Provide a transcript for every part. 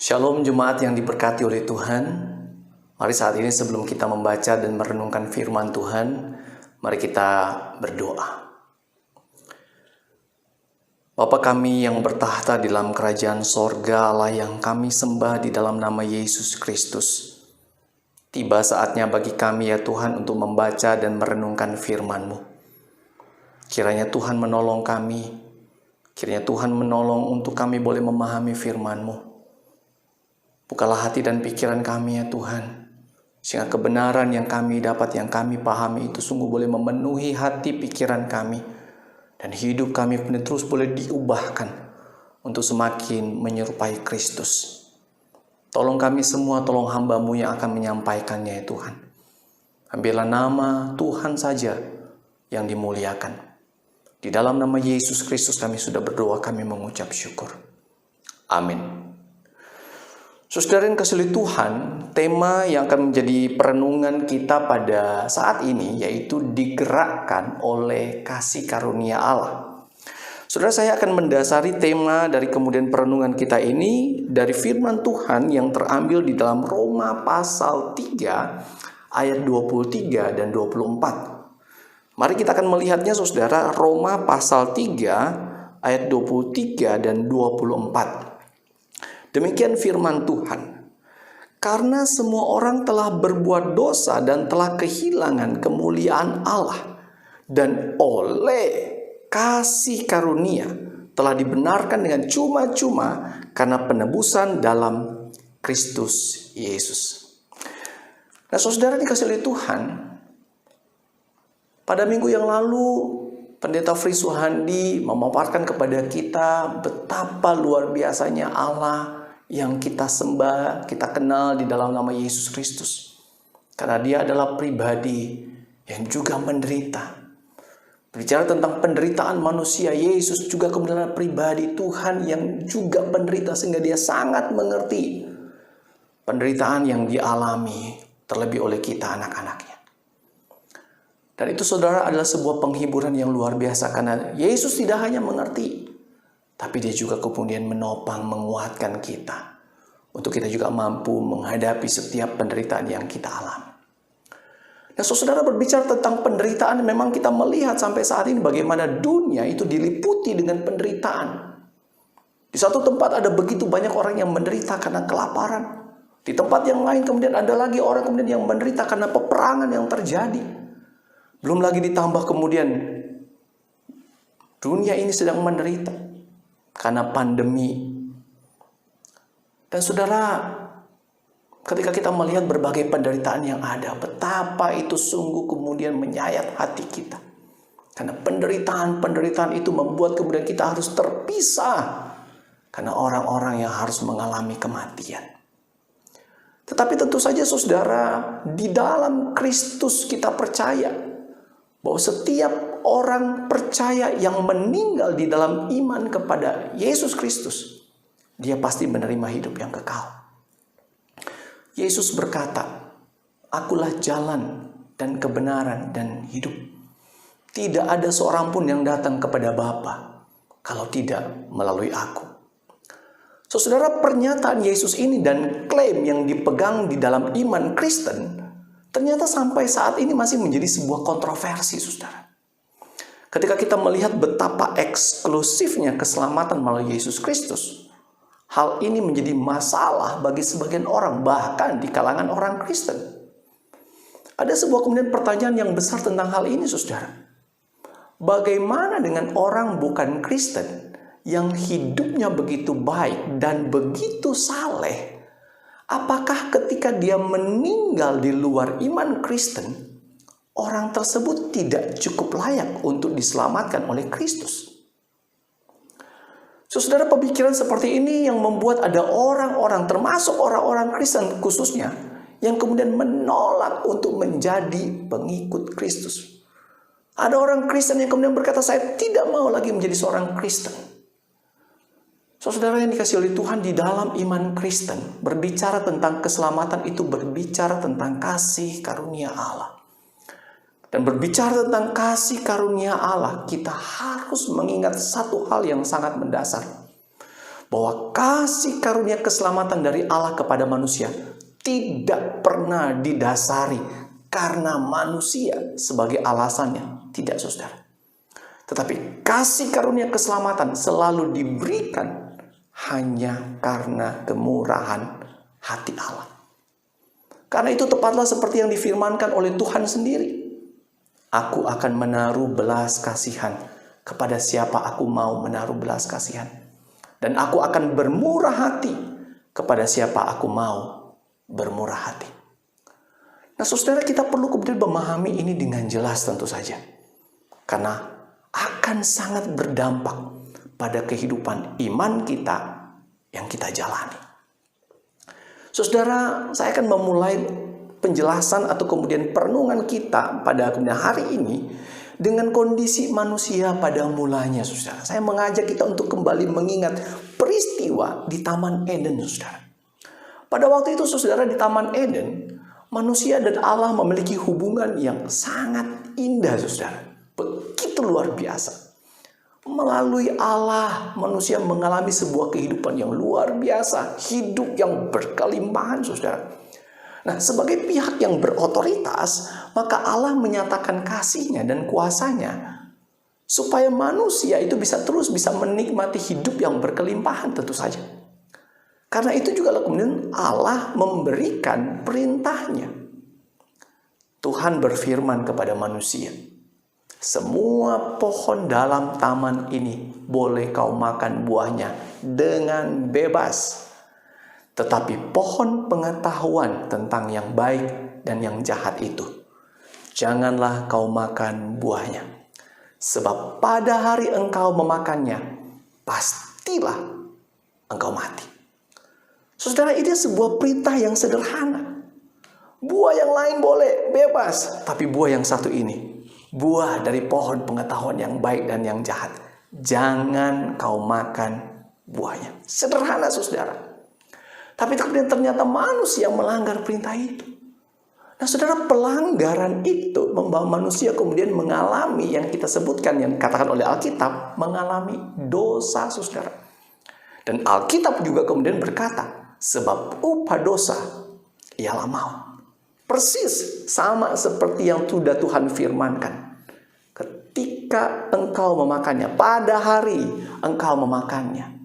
Shalom jemaat yang diberkati oleh Tuhan. Mari saat ini sebelum kita membaca dan merenungkan firman Tuhan, mari kita berdoa. Bapa kami yang bertahta di dalam kerajaan sorga, Allah yang kami sembah di dalam nama Yesus Kristus. Tiba saatnya bagi kami ya Tuhan untuk membaca dan merenungkan firman-Mu. Kiranya Tuhan menolong kami, kiranya Tuhan menolong untuk kami boleh memahami firman-Mu. Bukalah hati dan pikiran kami ya Tuhan, sehingga kebenaran yang kami dapat, yang kami pahami itu sungguh boleh memenuhi hati pikiran kami, dan hidup kami terus boleh diubahkan untuk semakin menyerupai Kristus. Tolong kami semua, tolong hamba-Mu yang akan menyampaikannya ya Tuhan. Ambillah nama Tuhan saja yang dimuliakan. Di dalam nama Yesus Kristus kami sudah berdoa, kami mengucap syukur. Amin. Saudara yang kasih Tuhan, tema yang akan menjadi perenungan kita pada saat ini yaitu digerakkan oleh kasih karunia Allah. Saudara, saya akan mendasari tema dari kemudian perenungan kita ini dari firman Tuhan yang terambil di dalam Roma pasal 3 ayat 23 dan 24. Mari kita akan melihatnya saudara, Roma pasal 3 ayat 23 dan 24. Demikian firman Tuhan. Karena semua orang telah berbuat dosa dan telah kehilangan kemuliaan Allah, dan oleh kasih karunia telah dibenarkan dengan cuma-cuma karena penebusan dalam Kristus Yesus. Nah, saudara dikasihi oleh Tuhan, pada minggu yang lalu Pendeta Fri Suhandi memaparkan kepada kita betapa luar biasanya Allah yang kita sembah, kita kenal di dalam nama Yesus Kristus. Karena Dia adalah pribadi yang juga menderita. Bicara tentang penderitaan manusia, Yesus juga kemudian pribadi Tuhan yang juga menderita, sehingga Dia sangat mengerti penderitaan yang dialami terlebih oleh kita anak-anaknya. Dan itu saudara adalah sebuah penghiburan yang luar biasa, karena Yesus tidak hanya mengerti, tapi Dia juga kemudian menopang, menguatkan kita untuk kita juga mampu menghadapi setiap penderitaan yang kita alami. Nah, saudara berbicara tentang penderitaan, memang kita melihat sampai saat ini bagaimana dunia itu diliputi dengan penderitaan. Di satu tempat ada begitu banyak orang yang menderita karena kelaparan. Di tempat yang lain kemudian ada lagi orang kemudian yang menderita karena peperangan yang terjadi. Belum lagi ditambah kemudian dunia ini sedang menderita karena pandemi. Dan saudara, ketika kita melihat berbagai penderitaan yang ada, betapa itu sungguh kemudian menyayat hati kita. Karena penderitaan itu membuat kemudian kita harus terpisah. Karena orang-orang yang harus mengalami kematian. Tetapi tentu saja saudara, di dalam Kristus kita percaya bahwa setiap orang percaya yang meninggal di dalam iman kepada Yesus Kristus, dia pasti menerima hidup yang kekal. Yesus berkata, "Akulah jalan dan kebenaran dan hidup. Tidak ada seorang pun yang datang kepada Bapa kalau tidak melalui aku." Saudara, pernyataan Yesus ini dan klaim yang dipegang di dalam iman Kristen ternyata sampai saat ini masih menjadi sebuah kontroversi, saudara. Ketika kita melihat betapa eksklusifnya keselamatan melalui Yesus Kristus, hal ini menjadi masalah bagi sebagian orang, bahkan di kalangan orang Kristen. Ada sebuah kemudian pertanyaan yang besar tentang hal ini, saudara. Bagaimana dengan orang bukan Kristen yang hidupnya begitu baik dan begitu saleh? Apakah ketika dia meninggal di luar iman Kristen, orang tersebut tidak cukup layak untuk diselamatkan oleh Kristus? Saudara, pemikiran seperti ini yang membuat ada orang-orang, termasuk orang-orang Kristen khususnya, yang kemudian menolak untuk menjadi pengikut Kristus. Ada orang Kristen yang kemudian berkata, "Saya tidak mau lagi menjadi seorang Kristen." Saudara yang dikasihi oleh Tuhan, di dalam iman Kristen, berbicara tentang keselamatan itu berbicara tentang kasih karunia Allah. Dan berbicara tentang kasih karunia Allah, kita harus mengingat satu hal yang sangat mendasar. bahwa kasih karunia keselamatan dari Allah kepada manusia tidak pernah didasari karena manusia sebagai alasannya. Tidak, saudara. Tetapi kasih karunia keselamatan selalu diberikan hanya karena kemurahan hati Allah. Karena itu tepatlah seperti yang difirmankan oleh Tuhan sendiri. Aku akan menaruh belas kasihan kepada siapa aku mau menaruh belas kasihan. Dan aku akan bermurah hati kepada siapa aku mau bermurah hati. Nah, saudara, kita perlu kemudian memahami ini dengan jelas tentu saja. Karena akan sangat berdampak pada kehidupan iman kita yang kita jalani. Saudara, saya akan memulai penjelasan atau kemudian perenungan kita pada kemudian hari ini dengan kondisi manusia pada mulanya, saudara. Saya mengajak kita untuk kembali mengingat peristiwa di Taman Eden, saudara. Pada waktu itu, saudara, di Taman Eden, manusia dan Allah memiliki hubungan yang sangat indah, saudara. Begitu luar biasa. Melalui Allah, manusia mengalami sebuah kehidupan yang luar biasa. Hidup yang berkelimpahan, saudara. Nah, sebagai pihak yang berotoritas, maka Allah menyatakan kasih-Nya dan kuasa-Nya supaya manusia itu bisa menikmati hidup yang berkelimpahan tentu saja. Karena itu juga kemudian Allah memberikan perintah-Nya. Tuhan berfirman kepada manusia, semua pohon dalam taman ini boleh kau makan buahnya dengan bebas. Tetapi pohon pengetahuan tentang yang baik dan yang jahat itu, janganlah kau makan buahnya. Sebab pada hari engkau memakannya, pastilah engkau mati. Saudara, ini sebuah perintah yang sederhana. Buah yang lain boleh, bebas. Tapi buah yang satu ini, buah dari pohon pengetahuan yang baik dan yang jahat, jangan kau makan buahnya. Sederhana, saudara. Tapi kemudian ternyata manusia melanggar perintah itu. Nah, saudara, pelanggaran itu membawa manusia kemudian mengalami yang kita sebutkan, yang dikatakan oleh Alkitab, mengalami dosa, saudara. Dan Alkitab juga kemudian berkata, sebab upah dosa ialah maut. Persis sama seperti yang sudah Tuhan firmankan. Ketika engkau memakannya, pada hari engkau memakannya,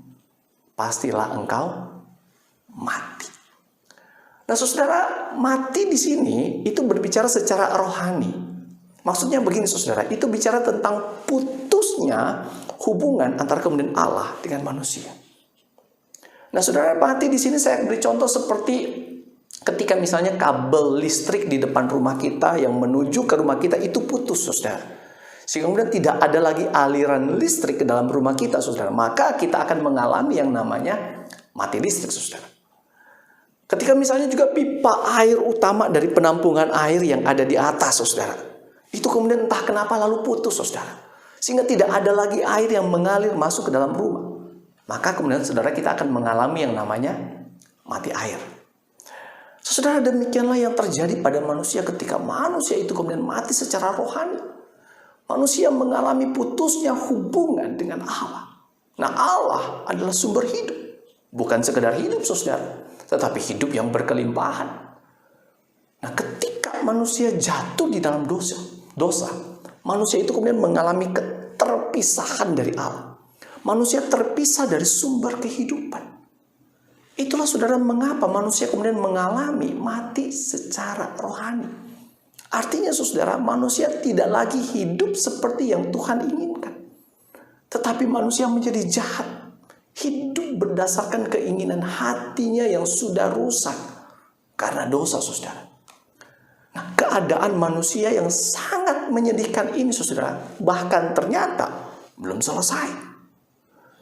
pastilah engkau mati. Nah, saudara, mati di sini itu berbicara secara rohani. Maksudnya begini, saudara, itu bicara tentang putusnya hubungan antara kemudian Allah dengan manusia. Nah, saudara, mati di sini saya beri contoh seperti ketika misalnya kabel listrik di depan rumah kita yang menuju ke rumah kita itu putus, saudara. Sehingga kemudian tidak ada lagi aliran listrik ke dalam rumah kita, saudara. Maka kita akan mengalami yang namanya mati listrik, saudara. Ketika misalnya juga pipa air utama dari penampungan air yang ada di atas, saudara, itu kemudian entah kenapa lalu putus, saudara. Sehingga tidak ada lagi air yang mengalir masuk ke dalam rumah. Maka kemudian saudara kita akan mengalami yang namanya mati air. Saudara, demikianlah yang terjadi pada manusia ketika manusia itu kemudian mati secara rohani. Manusia mengalami putusnya hubungan dengan Allah. Nah, Allah adalah sumber hidup. Bukan sekedar hidup, saudara, tetapi hidup yang berkelimpahan. Nah, ketika manusia jatuh di dalam dosa, manusia itu kemudian mengalami keterpisahan dari Allah. Manusia terpisah dari sumber kehidupan. Itulah, saudara, mengapa manusia kemudian mengalami mati secara rohani. Artinya, saudara, manusia tidak lagi hidup seperti yang Tuhan inginkan. Tetapi manusia menjadi jahat. Hidup berdasarkan keinginan hatinya yang sudah rusak karena dosa, saudara. Nah, keadaan manusia yang sangat menyedihkan ini, saudara, bahkan ternyata belum selesai.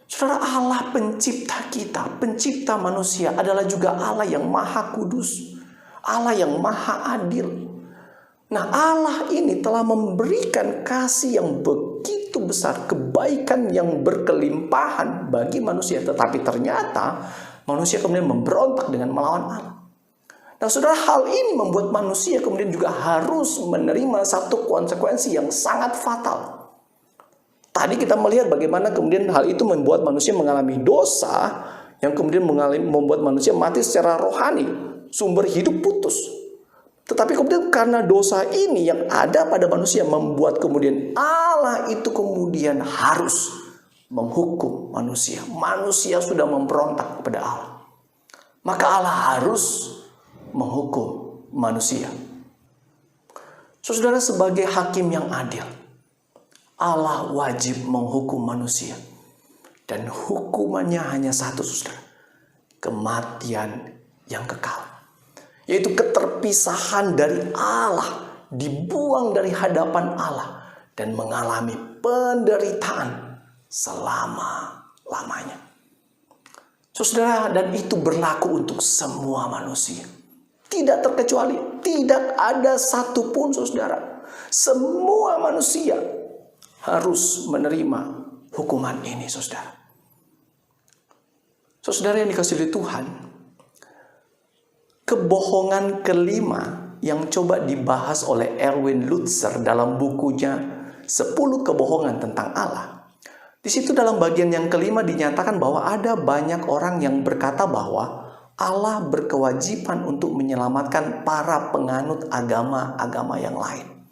Saudara, Allah pencipta kita, pencipta manusia adalah juga Allah yang maha kudus, Allah yang maha adil. Nah, Allah ini telah memberikan kasih yang begitu besar, kebaikan yang berkelimpahan bagi manusia. Tetapi ternyata manusia kemudian memberontak dengan melawan Allah. Nah, saudara, hal ini membuat manusia kemudian juga harus menerima satu konsekuensi yang sangat fatal. Tadi kita melihat bagaimana kemudian hal itu membuat manusia mengalami dosa. yang kemudian membuat manusia mati secara rohani, sumber hidup putus. Tetapi kemudian karena dosa ini yang ada pada manusia membuat kemudian Allah itu kemudian harus menghukum manusia. Manusia sudah memberontak kepada Allah. Maka Allah harus menghukum manusia. Saudara, sebagai hakim yang adil, Allah wajib menghukum manusia. Dan hukumannya hanya satu, saudara. Kematian yang kekal. Yaitu keterpisahan dari Allah. Dibuang dari hadapan Allah. Dan mengalami penderitaan selama-lamanya. Saudara, dan itu berlaku untuk semua manusia. Tidak terkecuali. Tidak ada satupun, saudara. Semua manusia harus menerima hukuman ini, saudara. Saudara yang dikasihi oleh Tuhan, kebohongan kelima yang coba dibahas oleh Erwin Lutzer dalam bukunya 10 kebohongan tentang Allah. Di situ dalam bagian yang kelima dinyatakan bahwa ada banyak orang yang berkata bahwa Allah berkewajiban untuk menyelamatkan para penganut agama-agama yang lain.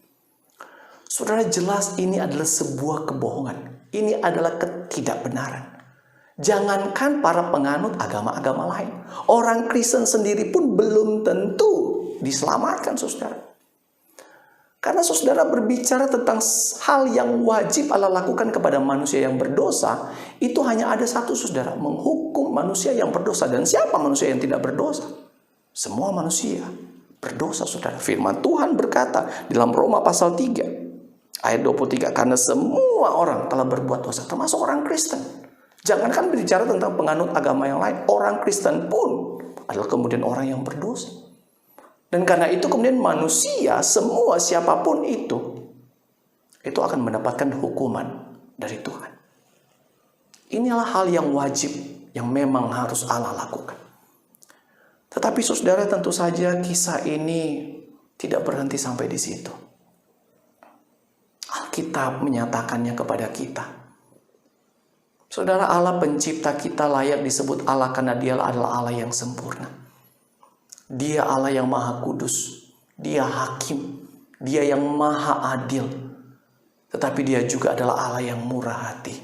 Saudara, jelas ini adalah sebuah kebohongan. Ini adalah ketidakbenaran. Jangankan para penganut agama-agama lain. Orang Kristen sendiri pun belum tentu diselamatkan, saudara. Karena saudara berbicara tentang hal yang wajib Allah lakukan kepada manusia yang berdosa, itu hanya ada satu, saudara, menghukum manusia yang berdosa. Dan siapa manusia yang tidak berdosa? Semua manusia berdosa, saudara. Firman Tuhan berkata dalam Roma pasal 3 ayat 23, karena semua orang telah berbuat dosa, termasuk orang Kristen. Jangankan berbicara tentang penganut agama yang lain, orang Kristen pun adalah kemudian orang yang berdosa. Dan karena itu kemudian manusia, semua siapapun itu akan mendapatkan hukuman dari Tuhan. Inilah hal yang wajib, yang memang harus Allah lakukan. Tetapi saudara, tentu saja kisah ini tidak berhenti sampai di situ. Alkitab menyatakannya kepada kita. Saudara, Allah pencipta kita layak disebut Allah karena Dia adalah Allah yang sempurna. Dia Allah yang maha kudus. Dia hakim. Dia yang maha adil. Tetapi Dia juga adalah Allah yang murah hati,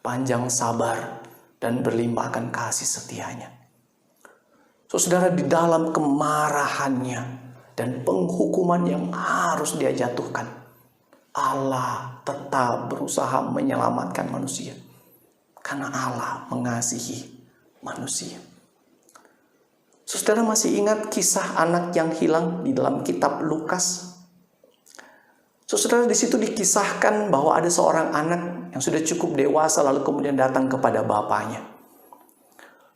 panjang sabar, dan berlimpahkan kasih setianya. Saudara, di dalam kemarahannya dan penghukuman yang harus Dia jatuhkan, Allah tetap berusaha menyelamatkan manusia. Karena Allah mengasihi manusia. Saudara masih ingat kisah anak yang hilang di dalam kitab Lukas? Saudara, di situ dikisahkan bahwa ada seorang anak yang sudah cukup dewasa lalu kemudian datang kepada bapaknya.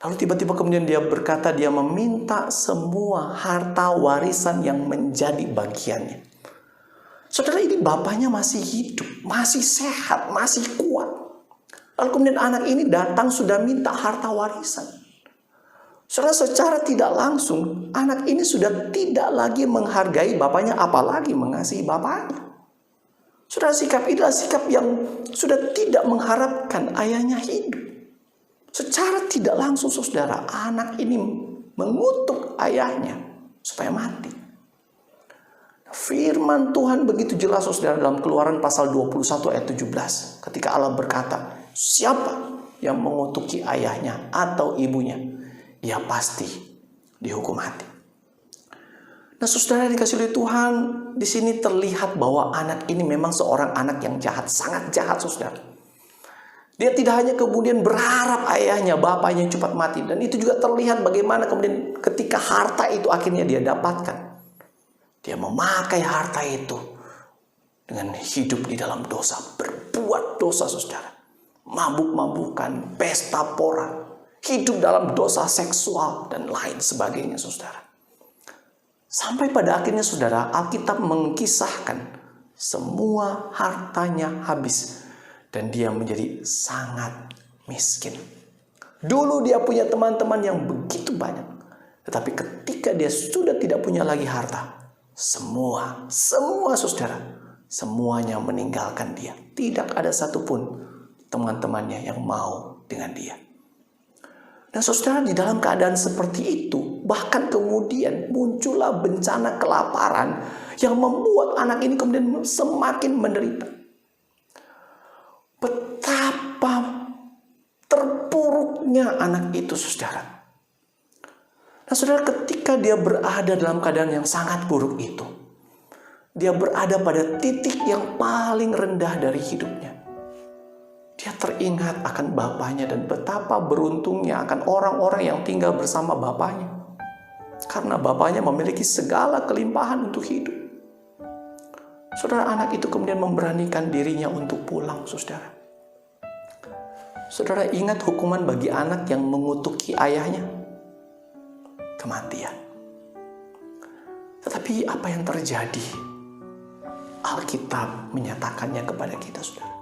Lalu tiba-tiba kemudian dia berkata dia meminta semua harta warisan yang menjadi bagiannya. Saudara, ini bapaknya masih hidup, masih sehat, masih kuat. Lalu kemudian anak ini datang sudah minta harta warisan. Saudara, secara tidak langsung anak ini sudah tidak lagi menghargai bapaknya, apalagi mengasihi bapaknya. Saudara, sikap ini adalah sikap yang sudah tidak mengharapkan ayahnya hidup. Secara tidak langsung, saudara, anak ini mengutuk ayahnya supaya mati. Firman Tuhan begitu jelas, saudara, dalam Keluaran pasal 21 ayat 17. Ketika Allah berkata, siapa yang mengutuki ayahnya atau ibunya, ia pasti dihukum mati. Nah, saudara dikasih oleh Tuhan, di sini terlihat bahwa anak ini memang seorang anak yang jahat, sangat jahat, saudara. Dia tidak hanya kemudian berharap ayahnya, bapaknya cepat mati, dan itu juga terlihat bagaimana kemudian ketika harta itu akhirnya dia dapatkan, dia memakai harta itu dengan hidup di dalam dosa, berbuat dosa, saudara. Mabuk-mabukan, pesta pora, hidup dalam dosa seksual, dan lain sebagainya, saudara. Sampai pada akhirnya, saudara, Alkitab mengkisahkan semua hartanya habis dan dia menjadi sangat miskin. Dulu dia punya teman-teman yang begitu banyak, tetapi ketika dia sudah tidak punya lagi harta, semua saudara, semuanya meninggalkan dia. Tidak ada satupun teman-temannya yang mau dengan dia. Dan saudara, di dalam keadaan seperti itu, bahkan kemudian muncullah bencana kelaparan yang membuat anak ini kemudian semakin menderita. Betapa terpuruknya anak itu, saudara. Nah, saudara, ketika dia berada dalam keadaan yang sangat buruk itu, dia berada pada titik yang paling rendah dari hidupnya. Dia teringat akan bapaknya dan betapa beruntungnya akan orang-orang yang tinggal bersama bapaknya. Karena bapaknya memiliki segala kelimpahan untuk hidup. Saudara, anak itu kemudian memberanikan dirinya untuk pulang, saudara. Saudara, ingat hukuman bagi anak yang mengutuki ayahnya? Kematian. Tetapi apa yang terjadi? Alkitab menyatakannya kepada kita, saudara.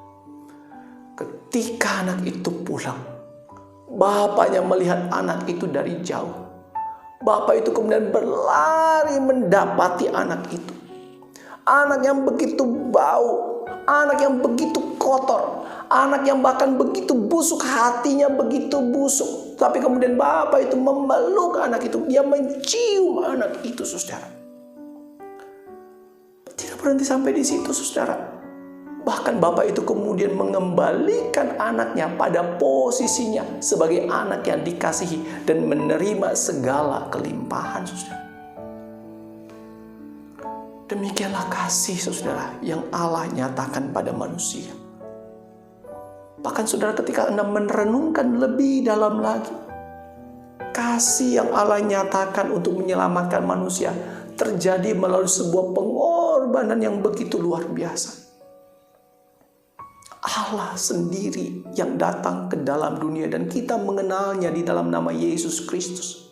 Ketika anak itu pulang, bapaknya melihat anak itu dari jauh. Bapak itu kemudian berlari mendapati anak itu. Anak yang begitu bau, anak yang begitu kotor, anak yang bahkan begitu busuk, hatinya begitu busuk. Tapi kemudian bapak itu memeluk anak itu, dia mencium anak itu, saudara. Tidak berhenti sampai di situ, saudara. Bahkan bapak itu kemudian mengembalikan anaknya pada posisinya sebagai anak yang dikasihi dan menerima segala kelimpahan, saudara. Demikianlah kasih, saudara, yang Allah nyatakan pada manusia. Bahkan, saudara, ketika Anda merenungkan lebih dalam lagi, kasih yang Allah nyatakan untuk menyelamatkan manusia terjadi melalui sebuah pengorbanan yang begitu luar biasa. Allah sendiri yang datang ke dalam dunia dan kita mengenalnya di dalam nama Yesus Kristus.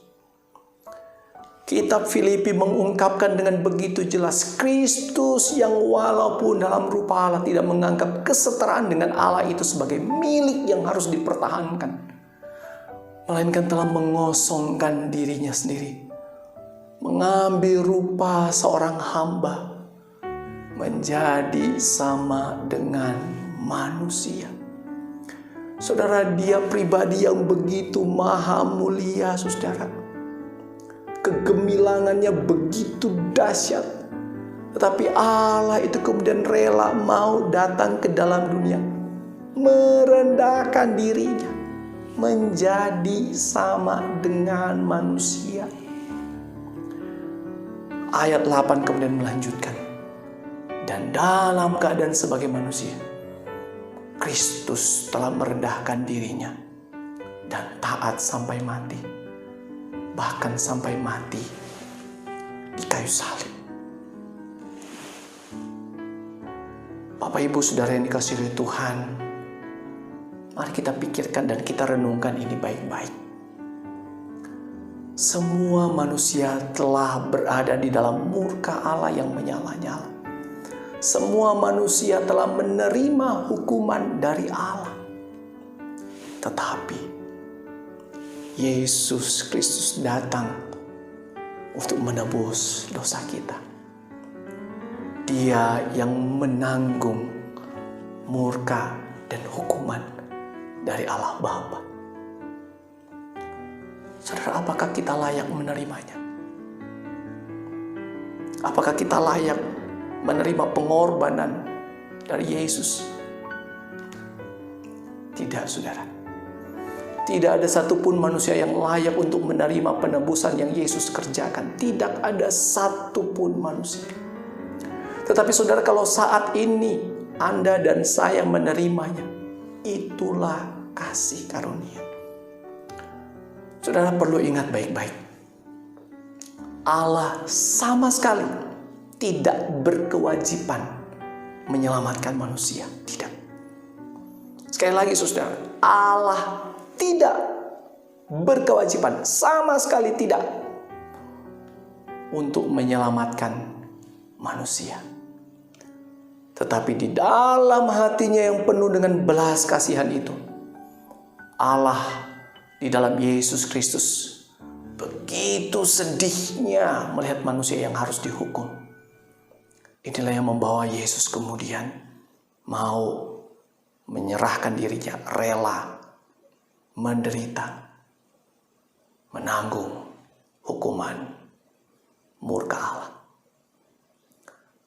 Kitab Filipi mengungkapkan dengan begitu jelas, Kristus yang walaupun dalam rupa Allah tidak menganggap kesetaraan dengan Allah itu sebagai milik yang harus dipertahankan, melainkan telah mengosongkan dirinya sendiri, mengambil rupa seorang hamba, menjadi sama dengan manusia. Saudara, dia pribadi yang begitu maha mulia, saudara. Kegemilangannya begitu dahsyat. Tetapi Allah itu kemudian rela mau datang ke dalam dunia, merendahkan dirinya, menjadi sama dengan manusia. Ayat 8 kemudian melanjutkan, dan dalam keadaan sebagai manusia, Kristus telah merendahkan dirinya dan taat sampai mati, bahkan sampai mati di kayu salib. Bapak, Ibu, Saudara yang dikasihi oleh Tuhan, mari kita pikirkan dan kita renungkan ini baik-baik. Semua manusia telah berada di dalam murka Allah yang menyala-nyala. Semua manusia telah menerima hukuman dari Allah. Tetapi Yesus Kristus datang untuk menebus dosa kita. Dia yang menanggung murka dan hukuman dari Allah Bapa. Saudara, apakah kita layak menerimanya? Apakah kita layak menerima pengorbanan dari Yesus? Tidak, saudara. Tidak ada satupun manusia yang layak untuk menerima penebusan yang Yesus kerjakan. Tidak ada satupun manusia. Tetapi saudara, kalau saat ini Anda dan saya menerimanya, itulah kasih karunia. Saudara perlu ingat baik-baik, Allah sama sekali tidak berkewajiban menyelamatkan manusia. Tidak. Sekali lagi, saudara, Allah tidak berkewajiban, sama sekali tidak, untuk menyelamatkan manusia. Tetapi di dalam hatinya yang penuh dengan belas kasihan itu, Allah di dalam Yesus Kristus begitu sedihnya melihat manusia yang harus dihukum. Inilah yang membawa Yesus kemudian mau menyerahkan dirinya, rela menderita menanggung hukuman murka Allah.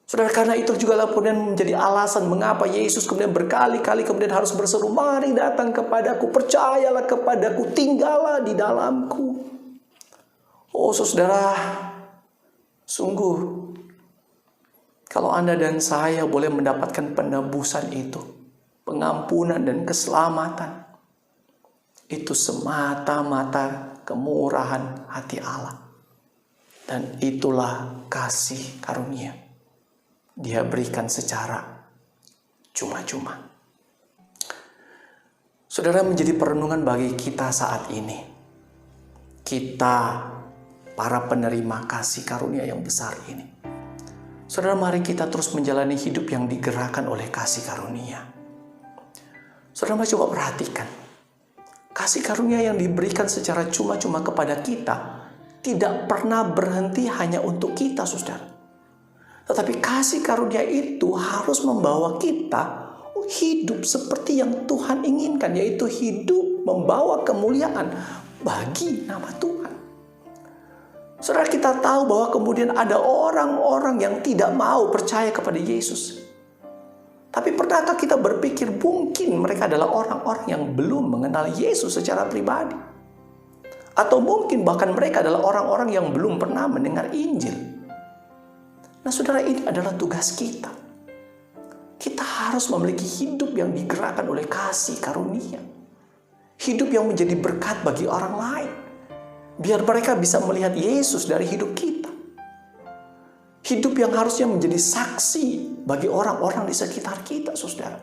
Saudara, karena itu juga kemudian menjadi alasan mengapa Yesus kemudian berkali-kali kemudian harus berseru, "Mari datang kepadaku, percayalah kepadaku, tinggallah di dalamku." Oh saudara, sungguh kalau Anda dan saya boleh mendapatkan penebusan itu, pengampunan dan keselamatan, itu semata-mata kemurahan hati Allah. Dan itulah kasih karunia. Dia berikan secara cuma-cuma. Saudara, menjadi perenungan bagi kita saat ini. Kita para penerima kasih karunia yang besar ini. Saudara, mari kita terus menjalani hidup yang digerakkan oleh kasih karunia. Saudara, mari coba perhatikan. Kasih karunia yang diberikan secara cuma-cuma kepada kita tidak pernah berhenti hanya untuk kita, saudara. Tetapi kasih karunia itu harus membawa kita hidup seperti yang Tuhan inginkan, yaitu hidup membawa kemuliaan bagi nama Tuhan. Saudara, kita tahu bahwa kemudian ada orang-orang yang tidak mau percaya kepada Yesus. Tapi pernahkah kita berpikir mungkin mereka adalah orang-orang yang belum mengenal Yesus secara pribadi? Atau mungkin bahkan mereka adalah orang-orang yang belum pernah mendengar Injil. Nah saudara, ini adalah tugas kita. Kita harus memiliki hidup yang digerakkan oleh kasih karunia. Hidup yang menjadi berkat bagi orang lain. Biar mereka bisa melihat Yesus dari hidup kita. Hidup yang harusnya menjadi saksi bagi orang-orang di sekitar kita, saudara.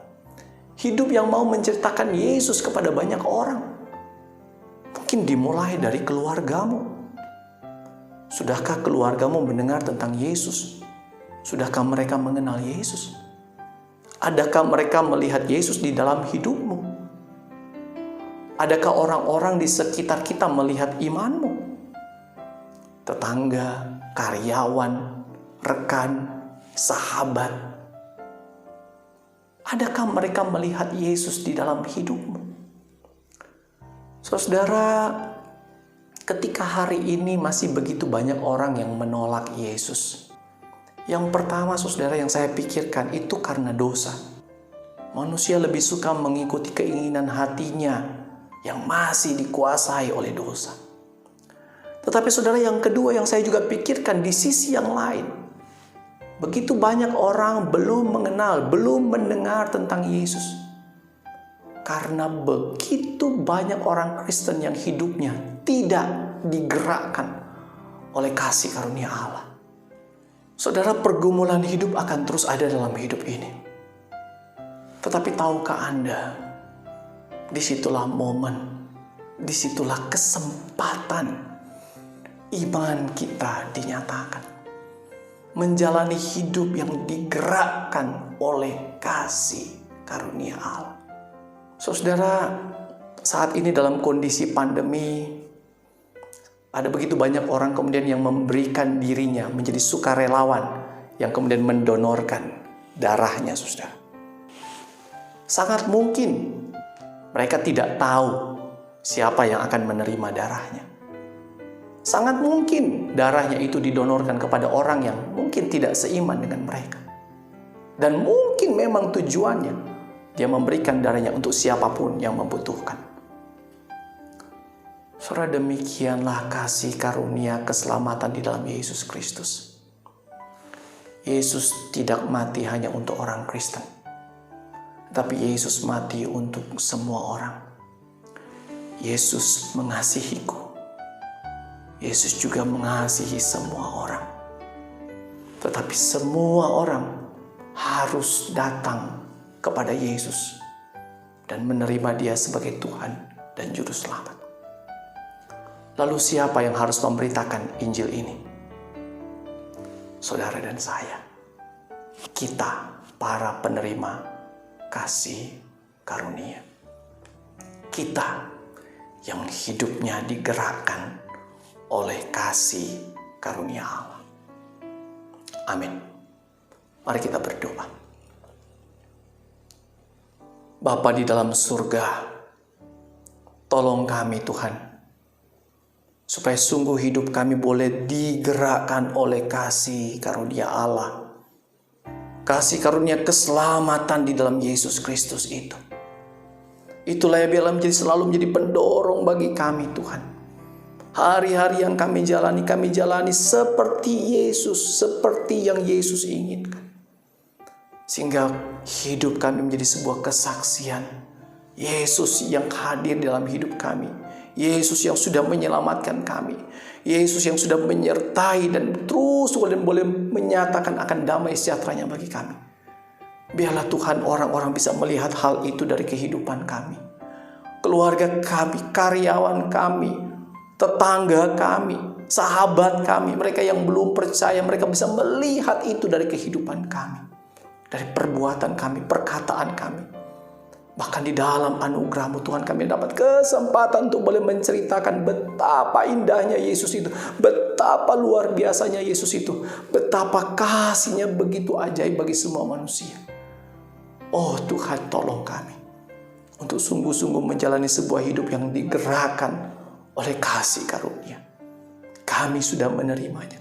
Hidup yang mau menceritakan Yesus kepada banyak orang. Mungkin dimulai dari keluargamu. Sudahkah keluargamu mendengar tentang Yesus? Sudahkah mereka mengenal Yesus? Adakah mereka melihat Yesus di dalam hidupmu? Adakah orang-orang di sekitar kita melihat imanmu? Tetangga, karyawan, rekan, sahabat. Adakah mereka melihat Yesus di dalam hidupmu? Saudara, ketika hari ini masih begitu banyak orang yang menolak Yesus. Yang pertama, saudara, yang saya pikirkan itu karena dosa. Manusia lebih suka mengikuti keinginan hatinya yang masih dikuasai oleh dosa. Tetapi saudara, yang kedua yang saya juga pikirkan di sisi yang lain. Begitu banyak orang belum mengenal, belum mendengar tentang Yesus. Karena begitu banyak orang Kristen yang hidupnya tidak digerakkan oleh kasih karunia Allah. Saudara, pergumulan hidup akan terus ada dalam hidup ini. Tetapi tahukah Anda, disitulah momen, disitulah kesempatan iman kita dinyatakan. Menjalani hidup yang digerakkan oleh kasih karunia Allah. Saudara, saat ini dalam kondisi pandemi, ada begitu banyak orang kemudian yang memberikan dirinya menjadi sukarelawan yang kemudian mendonorkan darahnya, saudara. Sangat mungkin mereka tidak tahu siapa yang akan menerima darahnya. Sangat mungkin darahnya itu didonorkan kepada orang yang mungkin tidak seiman dengan mereka. Dan mungkin memang tujuannya dia memberikan darahnya untuk siapapun yang membutuhkan. Saudara, demikianlah kasih karunia keselamatan di dalam Yesus Kristus. Yesus tidak mati hanya untuk orang Kristen, tapi Yesus mati untuk semua orang. Yesus mengasihiku. Yesus juga mengasihi semua orang. Tetapi semua orang harus datang kepada Yesus dan menerima Dia sebagai Tuhan dan Juru Selamat. Lalu siapa yang harus memberitakan Injil ini? Saudara dan saya. Kita para penerima kasih karunia. Kita yang hidupnya digerakkan oleh kasih karunia Allah. Amin. Mari kita berdoa. Bapa di dalam surga, tolong kami Tuhan, supaya sungguh hidup kami boleh digerakkan oleh kasih karunia Allah. Kasih karunia keselamatan di dalam Yesus Kristus itu. Itulah yang biarlah selalu menjadi pendorong bagi kami Tuhan. Hari-hari yang kami jalani seperti Yesus, seperti yang Yesus inginkan. Sehingga hidup kami menjadi sebuah kesaksian. Yesus yang hadir dalam hidup kami. Yesus yang sudah menyelamatkan kami. Yesus yang sudah menyertai dan terus boleh menyatakan akan damai sejahteranya bagi kami. Biarlah Tuhan orang-orang bisa melihat hal itu dari kehidupan kami. Keluarga kami, karyawan kami, tetangga kami, sahabat kami, mereka yang belum percaya, mereka bisa melihat itu dari kehidupan kami. Dari perbuatan kami, perkataan kami. Bahkan di dalam anugerah-Mu Tuhan, kami dapat kesempatan untuk boleh menceritakan betapa indahnya Yesus itu. Betapa luar biasanya Yesus itu. Betapa kasih-Nya begitu ajaib bagi semua manusia. Oh Tuhan, tolong kami untuk sungguh-sungguh menjalani sebuah hidup yang digerakkan oleh kasih karunia. Kami sudah menerimanya.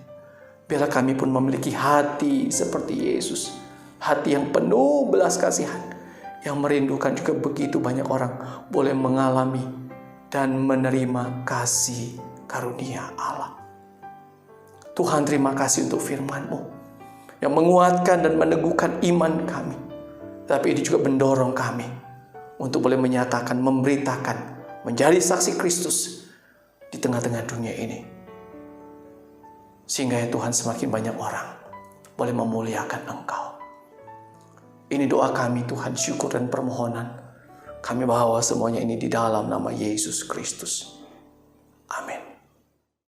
Biarlah kami pun memiliki hati seperti Yesus. Hati yang penuh belas kasihan. Yang merindukan juga begitu banyak orang boleh mengalami dan menerima kasih karunia Allah. Tuhan, terima kasih untuk firman-Mu yang menguatkan dan meneguhkan iman kami. Tapi ini juga mendorong kami untuk boleh menyatakan, memberitakan, menjadi saksi Kristus di tengah-tengah dunia ini. Sehingga ya Tuhan, semakin banyak orang boleh memuliakan Engkau. Ini doa kami Tuhan, syukur dan permohonan. Kami bawa semuanya ini di dalam nama Yesus Kristus. Amin.